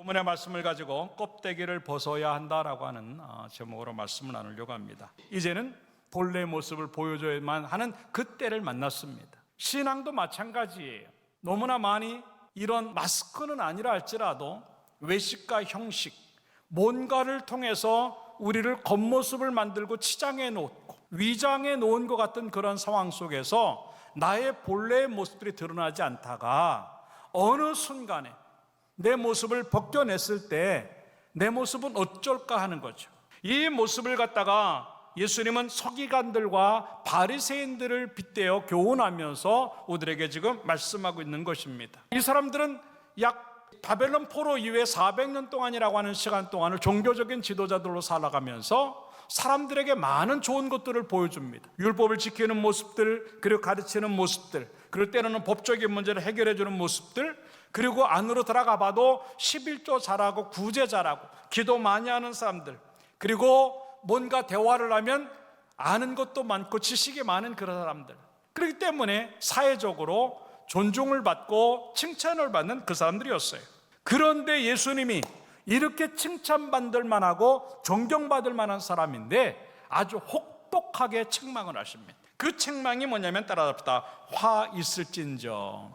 본문의 말씀을 가지고 껍데기를 벗어야 한다라고 하는 제목으로 말씀을 나누려고 합니다. 이제는 본래의 모습을 보여줘야만 하는 그때를 만났습니다. 신앙도 마찬가지예요. 너무나 많이 이런 마스크는 아니라 할지라도 외식과 형식, 뭔가를 통해서 우리를 겉모습을 만들고 치장해 놓고 위장해 놓은 것 같은 그런 상황 속에서 나의 본래의 모습들이 드러나지 않다가 어느 순간에 내 모습을 벗겨냈을 때 내 모습은 어쩔까 하는 거죠. 이 모습을 갖다가 예수님은 서기관들과 바리새인들을 빗대어 교훈하면서 우리에게 지금 말씀하고 있는 것입니다. 이 사람들은 약 바벨론 포로 이후에 400년 동안이라고 하는 시간 동안을 종교적인 지도자들로 살아가면서 사람들에게 많은 좋은 것들을 보여줍니다. 율법을 지키는 모습들, 그리고 가르치는 모습들, 그리고 때로는 법적인 문제를 해결해 주는 모습들, 그리고 안으로 들어가 봐도 11조 잘하고 구제 잘하고 기도 많이 하는 사람들, 그리고 뭔가 대화를 하면 아는 것도 많고 지식이 많은 그런 사람들, 그렇기 때문에 사회적으로 존중을 받고 칭찬을 받는 그 사람들이었어요. 그런데 예수님이 이렇게 칭찬받을 만하고 존경받을 만한 사람인데 아주 혹독하게 책망을 하십니다. 그 책망이 뭐냐면 따라합시다. 화 있을진저.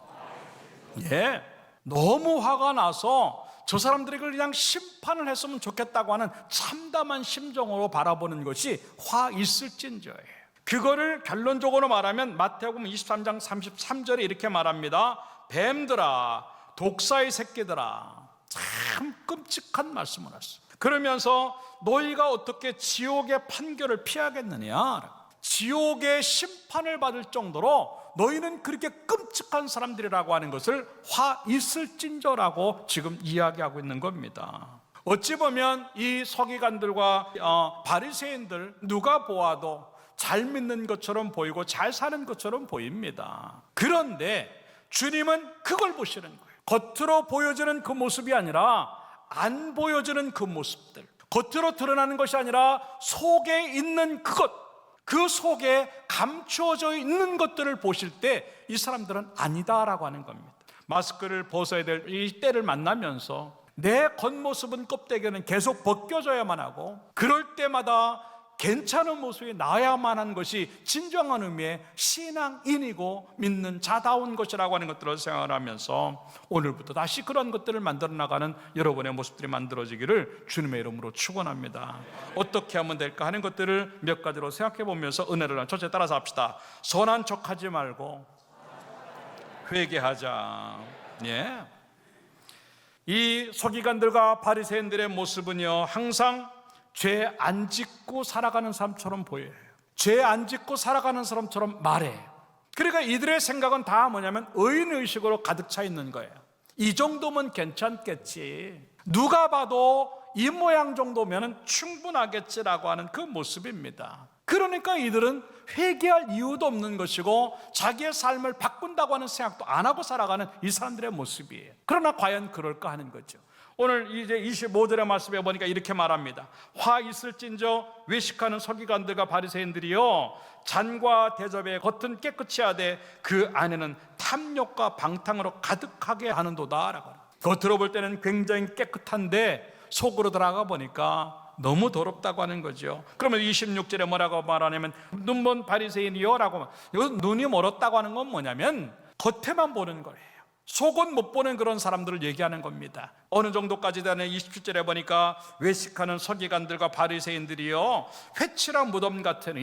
너무 화가 나서 저 사람들에게 그냥 심판을 했으면 좋겠다고 하는 참담한 심정으로 바라보는 것이 화 있을진저예요. 그거를 결론적으로 말하면 마태복음 23장 33절에 이렇게 말합니다. 뱀들아, 독사의 새끼들아. 참 끔찍한 말씀을 했어요. 그러면서 너희가 어떻게 지옥의 판결을 피하겠느냐, 지옥의 심판을 받을 정도로 너희는 그렇게 끔찍한 사람들이라고 하는 것을 화 있을진저라고 지금 이야기하고 있는 겁니다. 어찌 보면 이 서기관들과 바리새인들 누가 보아도 잘 믿는 것처럼 보이고 잘 사는 것처럼 보입니다. 그런데 주님은 그걸 보시는 거예요. 겉으로 보여지는 그 모습이 아니라 안 보여지는 그 모습들, 겉으로 드러나는 것이 아니라 속에 있는 그것, 그 속에 감추어져 있는 것들을 보실 때 이 사람들은 아니다라고 하는 겁니다. 마스크를 벗어야 될 이 때를 만나면서 내 겉모습은, 껍데기는 계속 벗겨져야만 하고 그럴 때마다 괜찮은 모습이 나야만 하는 것이 진정한 의미의 신앙인이고 믿는 자다운 것이라고 하는 것들을 생각을 하면서 오늘부터 다시 그런 것들을 만들어 나가는 여러분의 모습들이 만들어지기를 주님의 이름으로 축원합니다. 어떻게 하면 될까 하는 것들을 몇 가지로 생각해 보면서 은혜를 첫째 따라서 합시다. 선한 척하지 말고 회개하자. 이 서기관들과 바리새인들의 모습은요, 항상 죄 안 짓고 살아가는 사람처럼 보여요. 죄 안 짓고 살아가는 사람처럼 말해요. 그러니까 이들의 생각은 다 뭐냐면 의인의식으로 가득 차 있는 거예요. 이 정도면 괜찮겠지, 누가 봐도 이 모양 정도면 충분하겠지라고 하는 그 모습입니다. 그러니까 이들은 회개할 이유도 없는 것이고 자기의 삶을 바꾼다고 하는 생각도 안 하고 살아가는 이 사람들의 모습이에요. 그러나 과연 그럴까 하는 거죠. 오늘 이제 25절의 말씀에 보니까 이렇게 말합니다. 화 있을진저 외식하는 서기관들과 바리새인들이요, 잔과 대접의 겉은 깨끗이 하되 그 안에는 탐욕과 방탕으로 가득하게 하는도다 라고. 겉으로 볼 때는 굉장히 깨끗한데 속으로 들어가 보니까 너무 더럽다고 하는 거죠. 그러면 26절에 뭐라고 말하냐면 눈먼 바리새인이요 라고. 눈이 멀었다고 하는 건 뭐냐면 겉에만 보는 거예요. 속은 못 보는 그런 사람들을 얘기하는 겁니다. 어느 정도까지 되는 27절에 보니까 외식하는 서기관들과 바리새인들이요, 회칠한 무덤 같은,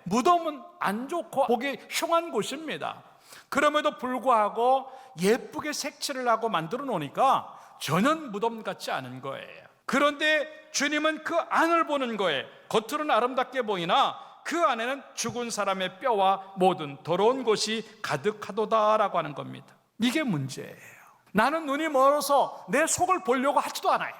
무덤은 안 좋고 보기 흉한 곳입니다. 그럼에도 불구하고 예쁘게 색칠을 하고 만들어 놓으니까 전혀 무덤 같지 않은 거예요. 그런데 주님은 그 안을 보는 거예요. 겉으로는 아름답게 보이나 그 안에는 죽은 사람의 뼈와 모든 더러운 것이 가득하도다라고 하는 겁니다. 이게 문제예요. 나는 눈이 멀어서 내 속을 보려고 하지도 않아요.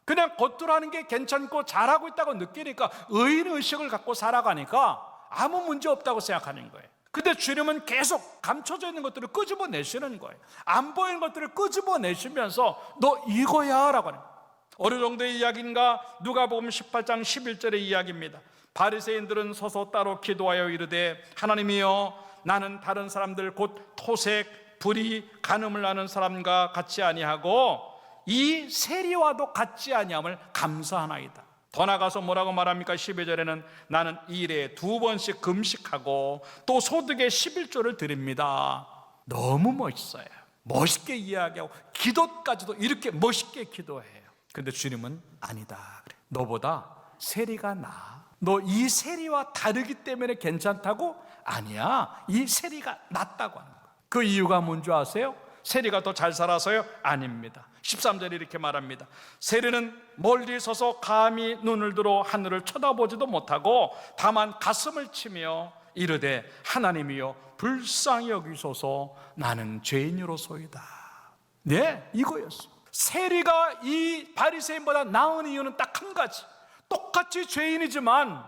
그냥 겉으로 하는 게 괜찮고 잘하고 있다고 느끼니까 의인의식을 갖고 살아가니까 아무 문제 없다고 생각하는 거예요. 근데 주님은 계속 감춰져 있는 것들을 끄집어내시는 거예요. 안 보이는 것들을 끄집어내시면서 너 이거야 라고 하는 거예요. 어느 정도의 이야기인가? 누가복음 18장 11절의 이야기입니다. 바리새인들은 서서 따로 기도하여 이르되 하나님이여, 나는 다른 사람들 곧 토색, 불의, 간음을 하는 사람과 같이 아니하고 이 세리와도 같지 아니함을 감사하나이다. 더 나가서 뭐라고 말합니까? 12절에는 나는 일에 2번씩 금식하고 또 소득의 11조를 드립니다. 너무 멋있어요. 멋있게 이야기하고 기도까지도 이렇게 멋있게 기도해요. 근데 주님은 아니다 그래. 너보다 세리가 나아. 너 이 세리와 다르기 때문에 괜찮다고? 아니야, 이 세리가 낫다고 하는 거예요. 그 이유가 뭔지 아세요? 세리가 더 잘 살아서요? 아닙니다. 13절에 이렇게 말합니다. 세리는 멀리 서서 감히 눈을 들어 하늘을 쳐다보지도 못하고 다만 가슴을 치며 이르되 하나님이여 불쌍히 여기소서 나는 죄인으로소이다. 네, 이거였어. 세리가 이 바리새인보다 나은 이유는 딱 한 가지. 똑같이 죄인이지만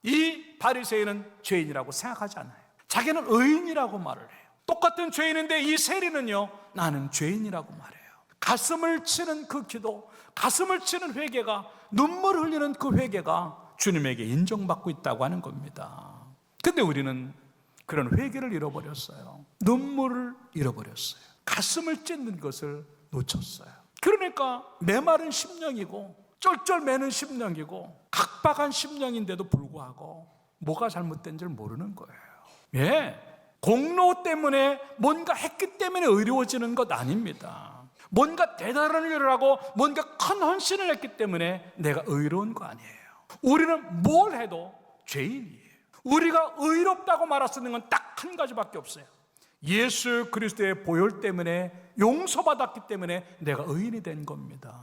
이 바리새인은 죄인이라고 생각하지 않아요. 자기는 의인이라고 말을 해요. 똑같은 죄인인데 이 세리는요, 나는 죄인이라고 말해요. 가슴을 치는 그 기도, 가슴을 치는 회개가, 눈물 흘리는 그 회개가 주님에게 인정받고 있다고 하는 겁니다. 근데 우리는 그런 회개를 잃어버렸어요. 눈물을 잃어버렸어요. 가슴을 찢는 것을 놓쳤어요. 그러니까 메마른 심령이고 쩔쩔매는 심령이고 각박한 심령인데도 불구하고 뭐가 잘못된지를 모르는 거예요. 예, 공로 때문에 뭔가 했기 때문에 의로워지는 것 아닙니다. 뭔가 대단한 일을 하고 뭔가 큰 헌신을 했기 때문에 내가 의로운 거 아니에요. 우리는 뭘 해도 죄인이에요. 우리가 의롭다고 말할 수 있는 건 딱 한 가지밖에 없어요. 예수 그리스도의 보혈 때문에 용서받았기 때문에 내가 의인이 된 겁니다.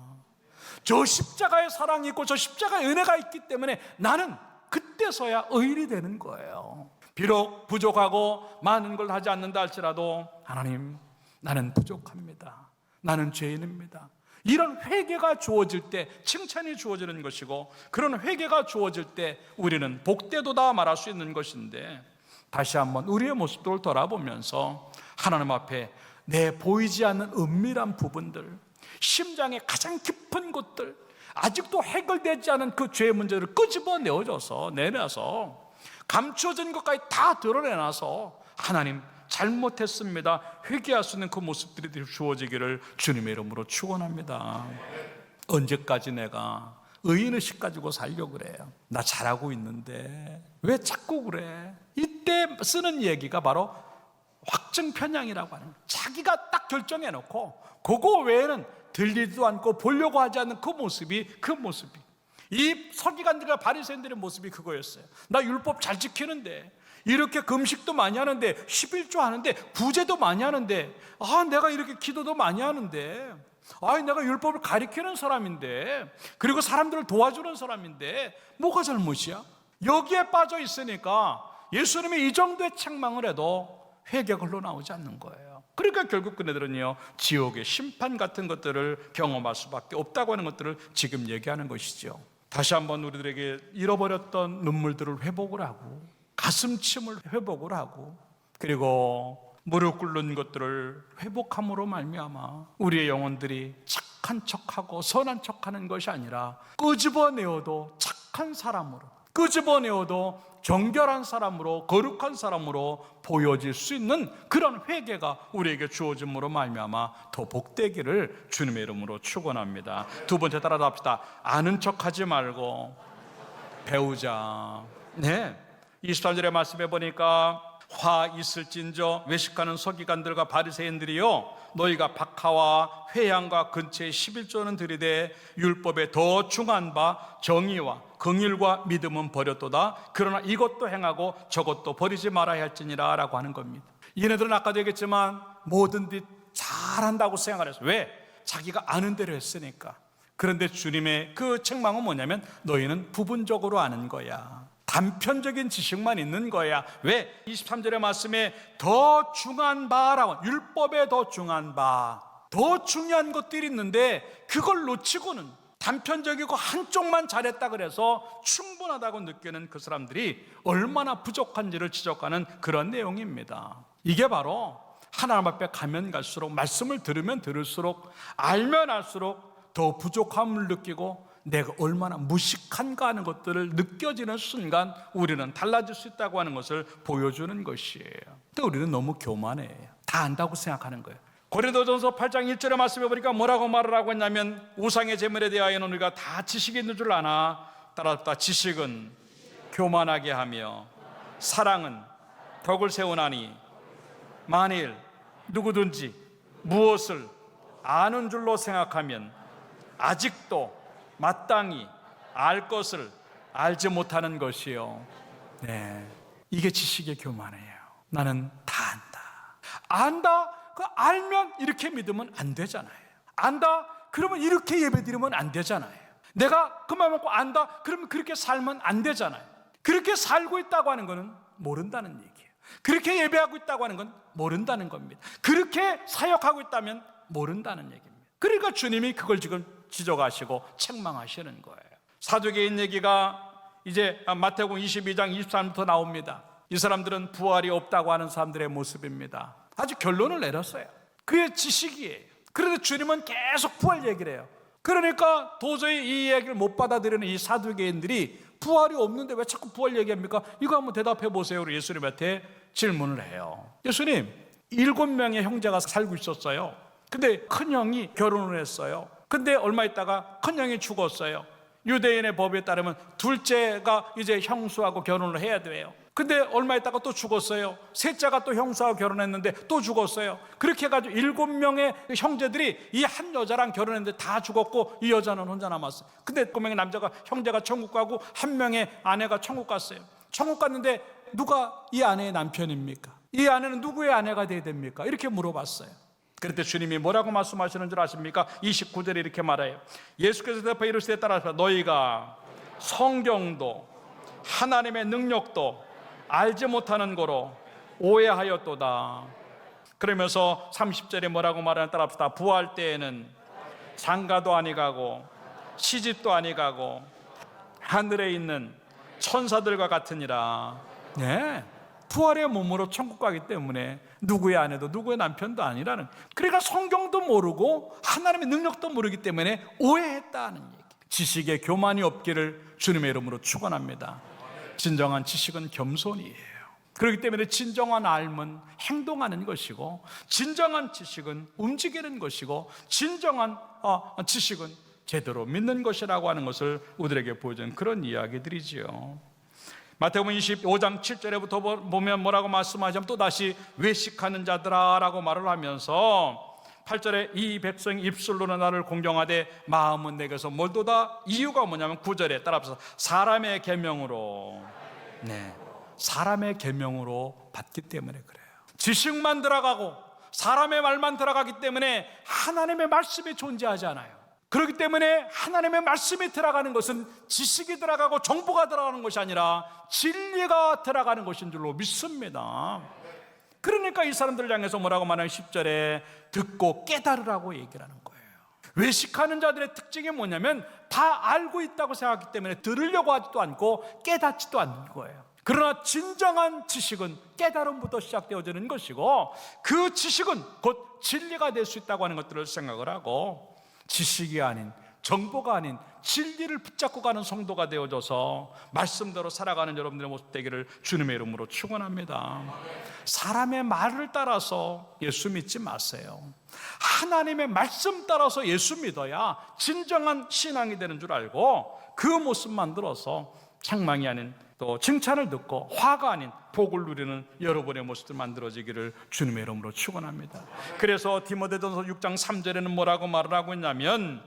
저 십자가의 사랑이 있고 저 십자가의 은혜가 있기 때문에 나는 그때서야 의인이 되는 거예요. 비록 부족하고 많은 걸 하지 않는다 할지라도 하나님, 나는 부족합니다. 나는 죄인입니다. 이런 회개가 주어질 때 칭찬이 주어지는 것이고, 그런 회개가 주어질 때 우리는 복되도다 말할 수 있는 것인데, 다시 한번 우리의 모습을 돌아보면서 하나님 앞에 내 보이지 않는 은밀한 부분들, 심장의 가장 깊은 곳들, 아직도 해결되지 않은 그 죄의 문제를 끄집어 내놔서 감추어진 것까지 다 드러내놔서 하나님 잘못했습니다, 회개할 수 있는 그 모습들이 주어지기를 주님의 이름으로 축원합니다. 언제까지 내가 의인의식 가지고 살려고 그래요? 나 잘하고 있는데 왜 자꾸 그래? 이때 쓰는 얘기가 바로 확증 편향이라고 하는 거예요. 자기가 딱 결정해놓고 그거 외에는 들리지도 않고 보려고 하지 않는 그 모습이 이 서기관들과 바리새인들의 모습이 그거였어요. 나 율법 잘 지키는데, 이렇게 금식도 많이 하는데, 11조 하는데, 구제도 많이 하는데, 내가 이렇게 기도도 많이 하는데, 내가 율법을 가리키는 사람인데, 그리고 사람들을 도와주는 사람인데 뭐가 잘못이야? 여기에 빠져 있으니까 예수님이 이 정도의 책망을 해도 회개가 흘러나오지 않는 거예요. 그러니까 결국 그네들은요, 지옥의 심판 같은 것들을 경험할 수밖에 없다고 하는 것들을 지금 얘기하는 것이죠. 다시 한번 우리들에게 잃어버렸던 눈물들을 회복을 하고, 가슴침을 회복을 하고, 그리고 무릎 꿇는 것들을 회복함으로 말미암아 우리의 영혼들이 착한 척하고 선한 척하는 것이 아니라 끄집어내어도 착한 사람으로, 끄집어내어도 정결한 사람으로, 거룩한 사람으로 보여질 수 있는 그런 회개가 우리에게 주어짐으로 말미암아 더 복되기를 주님의 이름으로 축원합니다. 두 번째 따라서 합시다. 아는 척하지 말고 배우자. 네, 23절의 말씀해 보니까 화 있을진저 외식하는 서기관들과 바리새인들이요, 너희가 박하와 회양과 근처에 11조는 들이되 율법에 더 중한 바 정의와 긍휼과 믿음은 버렸도다. 그러나 이것도 행하고 저것도 버리지 말아야 할지니라 라고 하는 겁니다. 얘네들은 아까도 얘기했지만 뭐든지 잘한다고 생각을 했어요. 왜? 자기가 아는 대로 했으니까. 그런데 주님의 그 책망은 뭐냐면 너희는 부분적으로 아는 거야. 단편적인 지식만 있는 거야. 왜? 23절의 말씀에 더 중한 바라고, 율법에 더 중한 바, 더 중요한 것들이 있는데 그걸 놓치고는 단편적이고 한쪽만 잘했다 그래서 충분하다고 느끼는 그 사람들이 얼마나 부족한지를 지적하는 그런 내용입니다. 이게 바로 하나님 앞에 가면 갈수록, 말씀을 들으면 들을수록, 알면 알수록 더 부족함을 느끼고 내가 얼마나 무식한가 하는 것들을 느껴지는 순간 우리는 달라질 수 있다고 하는 것을 보여주는 것이에요. 근데 우리는 너무 교만해요. 다 안다고 생각하는 거예요. 고린도전서 8장 1절의 말씀에 보니까 뭐라고 말을 하고 있냐면 우상의 제물에 대하여는 우리가 다 지식이 있는 줄 아나 따라서 지식은 교만하게 하며 사랑은 덕을 세우나니 만일 누구든지 무엇을 아는 줄로 생각하면 아직도 마땅히 알 것을 알지 못하는 것이요. 네, 이게 지식의 교만이에요. 나는 다 안다. 그 알면 이렇게 믿으면 안 되잖아요. 안다 그러면 이렇게 예배드리면 안 되잖아요. 내가 그만 먹고 안다 그러면 그렇게 살면 안 되잖아요. 그렇게 살고 있다고 하는 것은 모른다는 얘기예요. 그렇게 예배하고 있다고 하는 건 모른다는 겁니다. 그렇게 사역하고 있다면 모른다는 얘기입니다. 그러니까 주님이 그걸 지금 지적하시고 책망하시는 거예요. 사두개인 얘기가 이제 마태복음 22장 23절부터 나옵니다. 이 사람들은 부활이 없다고 하는 사람들의 모습입니다. 아주 결론을 내렸어요. 그게 지식이에요. 그런데 주님은 계속 부활 얘기를 해요. 그러니까 도저히 이 얘기를 못 받아들이는 이 사두개인들이 부활이 없는데 왜 자꾸 부활 얘기합니까? 이거 한번 대답해 보세요. 예수님한테 질문을 해요. 예수님, 7명의 형제가 살고 있었어요. 근데 큰형이 결혼을 했어요. 근데 얼마 있다가 큰형이 죽었어요. 유대인의 법에 따르면 둘째가 이제 형수하고 결혼을 해야 돼요. 근데 얼마 있다가 또 죽었어요. 셋째가 또 형수하고 결혼했는데 또 죽었어요. 그렇게 해가지고 7명의 형제들이 이 한 여자랑 결혼했는데 다 죽었고 이 여자는 혼자 남았어요. 근데 7명의 남자가 형제가 천국 가고 한 명의 아내가 천국 갔어요. 천국 갔는데 누가 이 아내의 남편입니까? 이 아내는 누구의 아내가 돼야 됩니까? 이렇게 물어봤어요. 그때 주님이 뭐라고 말씀하시는 줄 아십니까? 29절에 이렇게 말해요. 예수께서 대답하여 이르시되 따라서 너희가 성경도 하나님의 능력도 알지 못하는 거로 오해하였도다. 그러면서 30절에 뭐라고 말하는 따라합시다. 부활 때에는 장가도 아니 가고 시집도 아니 가고 하늘에 있는 천사들과 같으니라. 네, 부활의 몸으로 천국 가기 때문에 누구의 아내도 누구의 남편도 아니라는, 그러니까 성경도 모르고 하나님의 능력도 모르기 때문에 오해했다는 얘기. 지식에 교만이 없기를 주님의 이름으로 축원합니다. 진정한 지식은 겸손이에요. 그렇기 때문에 진정한 알은 행동하는 것이고, 진정한 지식은 움직이는 것이고, 진정한 지식은 제대로 믿는 것이라고 하는 것을 우리에게 보여주는 그런 이야기들이지요. 마태복음 25장 7절에부터 보면 뭐라고 말씀하자면 또다시 외식하는 자들아 라고 말을 하면서 8절에 이 백성 입술로는 나를 공경하되 마음은 내게서 멀도다. 이유가 뭐냐면 9절에 따라서 사람의 계명으로, 네, 사람의 계명으로 받기 때문에 그래요. 지식만 들어가고 사람의 말만 들어가기 때문에 하나님의 말씀이 존재하지 않아요. 그렇기 때문에 하나님의 말씀이 들어가는 것은 지식이 들어가고 정보가 들어가는 것이 아니라 진리가 들어가는 것인 줄로 믿습니다. 그러니까 이 사람들을 향해서 뭐라고 말하는 10절에 듣고 깨달으라고 얘기를 하는 거예요. 외식하는 자들의 특징이 뭐냐면 다 알고 있다고 생각하기 때문에 들으려고 하지도 않고 깨닫지도 않는 거예요. 그러나 진정한 지식은 깨달음부터 시작되어지는 것이고, 그 지식은 곧 진리가 될 수 있다고 하는 것들을 생각을 하고, 지식이 아닌, 정보가 아닌 진리를 붙잡고 가는 성도가 되어져서 말씀대로 살아가는 여러분들의 모습 되기를 주님의 이름으로 축원합니다. 사람의 말을 따라서 예수 믿지 마세요. 하나님의 말씀 따라서 예수 믿어야 진정한 신앙이 되는 줄 알고, 그 모습 만들어서 책망이 아닌 또 칭찬을 듣고 화가 아닌 복을 누리는 여러분의 모습들 만들어지기를 주님의 이름으로 축원합니다. 그래서 디모데전서 6장 3절에는 뭐라고 말을 하고 있냐면,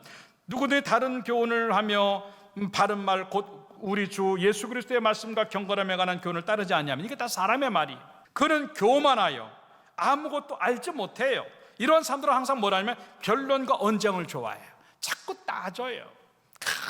누구든지 다른 교훈을 하며 바른 말 곧 우리 주 예수 그리스도의 말씀과 경건함에 관한 교훈을 따르지 않냐면, 이게 다 사람의 말이, 그는 교만하여 아무것도 알지 못해요. 이런 사람들은 항상 뭐라냐면 결론과 언쟁을 좋아해요. 자꾸 따져요.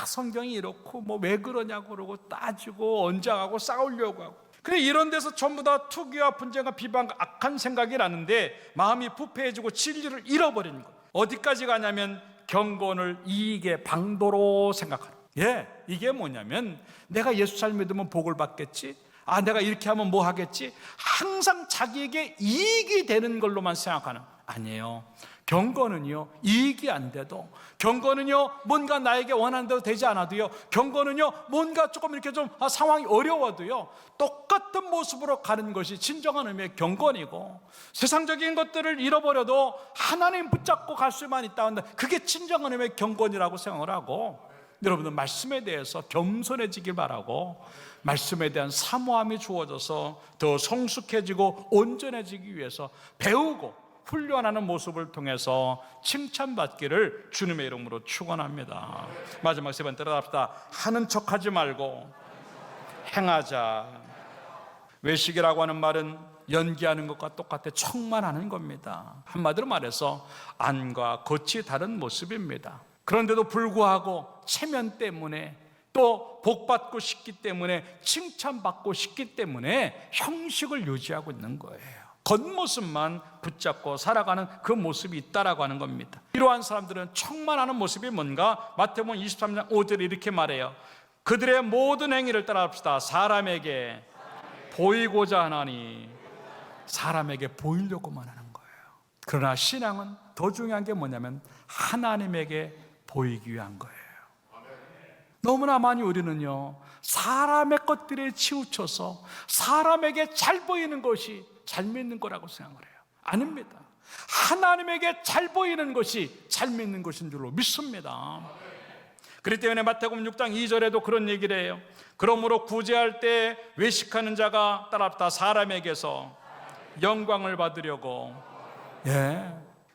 성경이 이렇고 뭐 왜 그러냐고 그러고 따지고 언쟁하고 싸우려고 하고. 그래, 이런 데서 전부 다 투기와 분쟁과 비방과 악한 생각이 나는데 마음이 부패해지고 진리를 잃어버리는 거예요. 어디까지 가냐면 경건을 이익의 방도로 생각하는. 예, 이게 뭐냐면 내가 예수 잘 믿으면 복을 받겠지, 내가 이렇게 하면 뭐 하겠지, 항상 자기에게 이익이 되는 걸로만 생각하는. 아니에요. 경건은요, 이익이 안 돼도 경건은요, 뭔가 나에게 원하는 대로 되지 않아도요, 경건은요, 뭔가 조금 이렇게 좀 상황이 어려워도요, 똑같은 모습으로 가는 것이 진정한 의미의 경건이고, 세상적인 것들을 잃어버려도 하나님 붙잡고 갈 수만 있다면 그게 진정한 의미의 경건이라고 생각을 하고, 여러분들 말씀에 대해서 겸손해지길 바라고, 말씀에 대한 사모함이 주어져서 더 성숙해지고 온전해지기 위해서 배우고 훈련하는 모습을 통해서 칭찬받기를 주님의 이름으로 축원합니다. 마지막 세 번째로 합시다. 하는 척하지 말고 행하자. 외식이라고 하는 말은 연기하는 것과 똑같아 척만하는 겁니다. 한마디로 말해서 안과 겉이 다른 모습입니다. 그런데도 불구하고 체면 때문에, 또 복받고 싶기 때문에, 칭찬받고 싶기 때문에 형식을 유지하고 있는 거예요. 겉모습만 붙잡고 살아가는 그 모습이 있다라고 하는 겁니다. 이러한 사람들은 척만하는 모습이 뭔가? 마태복음 23장 5절에 이렇게 말해요. 그들의 모든 행위를 따라합시다. 사람에게 보이고자 하나니. 사람에게 보이려고만 하는 거예요. 그러나 신앙은 더 중요한 게 뭐냐면 하나님에게 보이기 위한 거예요. 너무나 많이 우리는요, 사람의 것들에 치우쳐서 사람에게 잘 보이는 것이 잘 믿는 거라고 생각을 해요. 아닙니다. 하나님에게 잘 보이는 것이 잘 믿는 것인 줄로 믿습니다. 그렇기 때문에 마태복음 6장 2절에도 그런 얘기를 해요. 그러므로 구제할 때 외식하는 자가 따라합시다. 사람에게서 영광을 받으려고.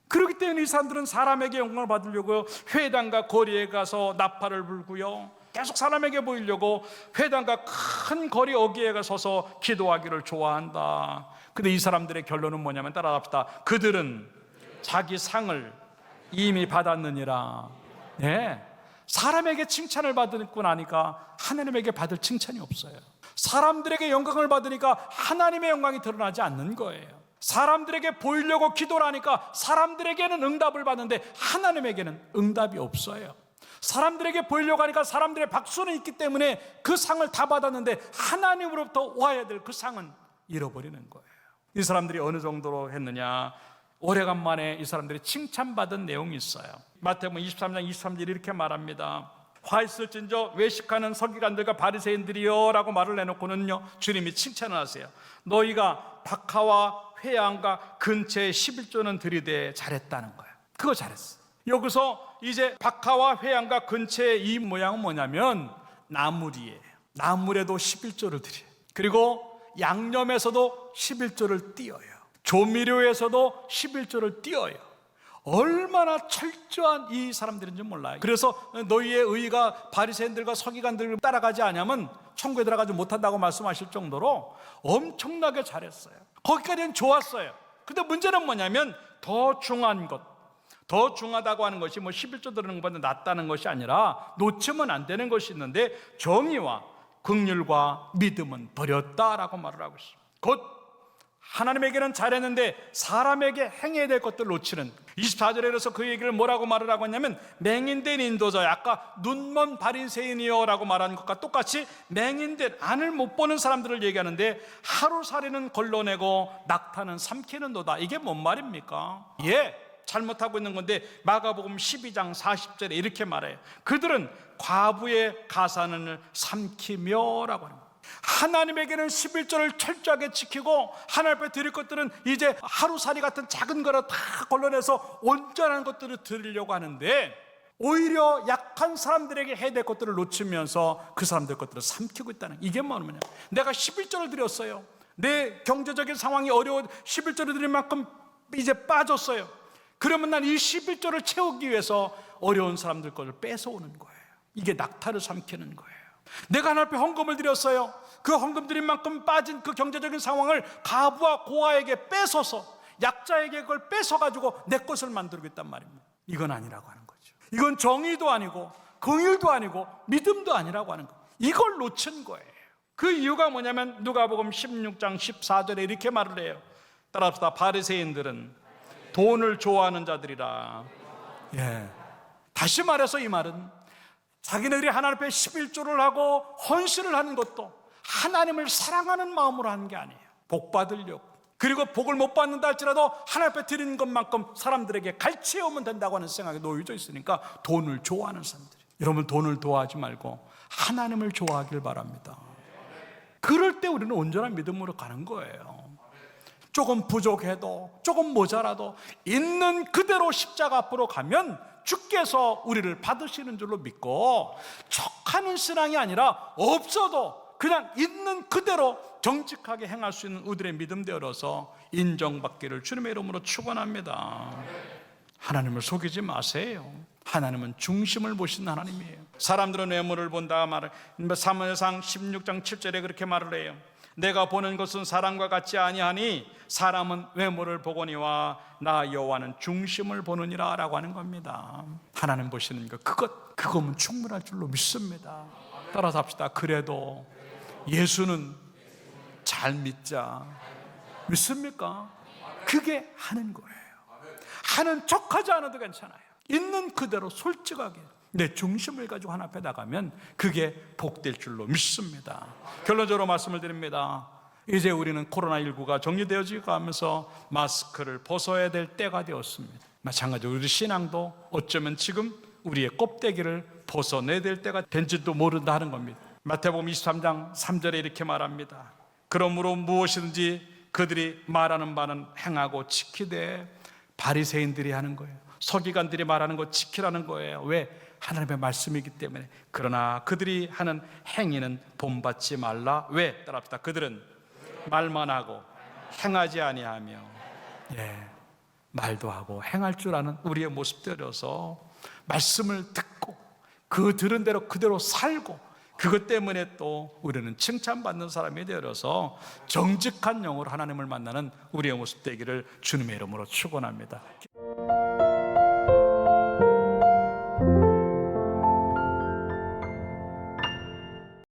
그렇기 때문에 이 사람들은 사람에게 영광을 받으려고 회당과 거리에 가서 나팔을 불고요, 계속 사람에게 보이려고 회당과 큰 거리 어귀에 가서서 기도하기를 좋아한다. 근데 이 사람들의 결론은 뭐냐면 따라합시다. 그들은 자기 상을 이미 받았느니라. 사람에게 칭찬을 받고 나니까 하나님에게 받을 칭찬이 없어요. 사람들에게 영광을 받으니까 하나님의 영광이 드러나지 않는 거예요. 사람들에게 보이려고 기도를 하니까 사람들에게는 응답을 받는데 하나님에게는 응답이 없어요. 사람들에게 보이려고 하니까 사람들의 박수는 있기 때문에 그 상을 다 받았는데 하나님으로부터 와야 될 그 상은 잃어버리는 거예요. 이 사람들이 어느 정도로 했느냐, 오래간만에 이 사람들이 칭찬받은 내용이 있어요. 마태복음 23장 23절 이렇게 말합니다. 화 있을진저 외식하는 서기관들과 바리새인들이여 라고 말을 해놓고는요, 주님이 칭찬을 하세요. 너희가 박하와 회양과 근처에 11조는 들이대 잘했다는 거예요. 그거 잘했어. 여기서 이제 박하와 회양과 근처의 이 모양은 뭐냐면 나물이에요. 나물에도 11조를 드려요. 그리고 양념에서도 11조를 띄어요. 조미료에서도 11조를 띄어요. 얼마나 철저한 이 사람들인지 몰라요. 그래서 너희의 의가 바리새인들과 서기관들을 따라가지 않으면 천국에 들어가지 못한다고 말씀하실 정도로 엄청나게 잘했어요. 거기까지는 좋았어요. 근데 문제는 뭐냐면 더 중요한 것, 더 중요하다고 하는 것이 뭐 11조 들어는 것보다 낫다는 것이 아니라 놓치면 안 되는 것이 있는데 정의와 긍휼과 믿음은 버렸다라고 말을 하고 있습니다. 곧 하나님에게는 잘했는데 사람에게 행해야 될 것들을 놓치는, 24절에 이어서 그 얘기를 뭐라고 말을 하고 있냐면 맹인된 인도자, 아까 눈먼 바리새인이여 라고 말하는 것과 똑같이 맹인된, 안을 못 보는 사람들을 얘기하는데 하루살이는 걸러내고 낙타는 삼키는도다. 이게 뭔 말입니까? 잘못하고 있는 건데 마가복음 12장 40절에 이렇게 말해요. 그들은 과부의 가산을 삼키며 라고 하는 거예요. 하나님에게는 11조를 철저하게 지키고 하나님 앞에 드릴 것들은 이제 하루살이 같은 작은 거를 다 걸러내서 온전한 것들을 드리려고 하는데 오히려 약한 사람들에게 해야 될 것들을 놓치면서 그 사람들 것들을 삼키고 있다는, 이게 뭐냐면 내가 11조를 드렸어요. 내 경제적인 상황이 어려워 11조를 드릴 만큼 이제 빠졌어요. 그러면 난 이 11조를 채우기 위해서 어려운 사람들 것을 뺏어오는 거예요. 이게 낙타를 삼키는 거예요. 내가 하나님 앞에 헌금을 드렸어요. 그 헌금 드린 만큼 빠진 그 경제적인 상황을 가부와 고아에게 뺏어서, 약자에게 그걸 뺏어가지고 내 것을 만들고 있단 말입니다. 이건 아니라고 하는 거죠. 이건 정의도 아니고 긍휼도 아니고 믿음도 아니라고 하는 거예요. 이걸 놓친 거예요. 그 이유가 뭐냐면 누가복음 16장 14절에 이렇게 말을 해요. 따라합시다. 바리새인들은 돈을 좋아하는 자들이라. 다시 말해서 이 말은 자기네들이 하나님 앞에 11조를 하고 헌신을 하는 것도 하나님을 사랑하는 마음으로 하는 게 아니에요. 복 받으려고, 그리고 복을 못 받는다 할지라도 하나님 앞에 드리는 것만큼 사람들에게 갈취해오면 된다고 하는 생각에 놓여져 있으니까 돈을 좋아하는 사람들이, 여러분 돈을 좋아하지 말고 하나님을 좋아하길 바랍니다. 그럴 때 우리는 온전한 믿음으로 가는 거예요. 조금 부족해도 조금 모자라도 있는 그대로 십자가 앞으로 가면 주께서 우리를 받으시는 줄로 믿고, 척하는 신앙이 아니라 없어도 그냥 있는 그대로 정직하게 행할 수 있는 우리의 믿음되어서 인정받기를 주님의 이름으로 축원합니다. 하나님을 속이지 마세요. 하나님은 중심을 보시는 하나님이에요. 사람들은 외모를 본다 말을, 사무엘상 16장 7절에 그렇게 말을 해요. 내가 보는 것은 사람과 같지 아니하니 사람은 외모를 보거니와 나 여호와는 중심을 보느니라 라고 하는 겁니다. 하나님 보시는 것, 그거면 충분할 줄로 믿습니다. 따라서 합시다. 그래도 예수는 잘 믿자. 믿습니까? 그게 하는 거예요. 하는 척하지 않아도 괜찮아요. 있는 그대로 솔직하게 내 중심을 가지고 하나님 앞에 나가면 그게 복될 줄로 믿습니다. 결론적으로 말씀을 드립니다. 이제 우리는 코로나19가 정리되어지고 하면서 마스크를 벗어야 될 때가 되었습니다. 마찬가지로 우리 신앙도 어쩌면 지금 우리의 껍데기를 벗어내야 될 때가 된지도 모른다 하는 겁니다. 마태복음 23장 3절에 이렇게 말합니다. 그러므로 무엇이든지 그들이 말하는 바는 행하고 지키되, 바리새인들이 하는 거예요. 서기관들이 말하는 거 지키라는 거예요. 왜? 하나님의 말씀이기 때문에. 그러나 그들이 하는 행위는 본받지 말라. 왜? 따라합시다. 그들은 말만 하고 행하지 아니하며, 말도 하고 행할 줄 아는 우리의 모습들여서 말씀을 듣고 그 들은 대로 그대로 살고, 그것 때문에 또 우리는 칭찬받는 사람이 되어서 정직한 영으로 하나님을 만나는 우리의 모습 되기를 주님의 이름으로 축원합니다.